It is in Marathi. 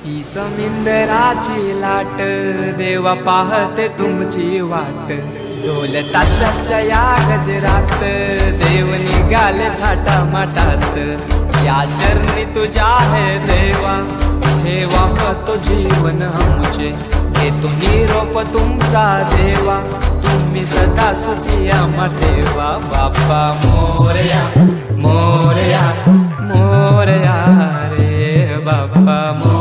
ही समिंदराची लाट देवा पाहते तुमची वाट. ढोल ताशाच्या या गजरात देव निघाले थाटामाटात. या चरणी तुझ्या है देवा ठेवा तो जीवन आमचे. घेतो निरोप तुमचा देवा तुम्ही सदा सुखी आम्हा ठेवा. बाप्पा मोरया मोरया मोरया रे बाप्पा मोरया.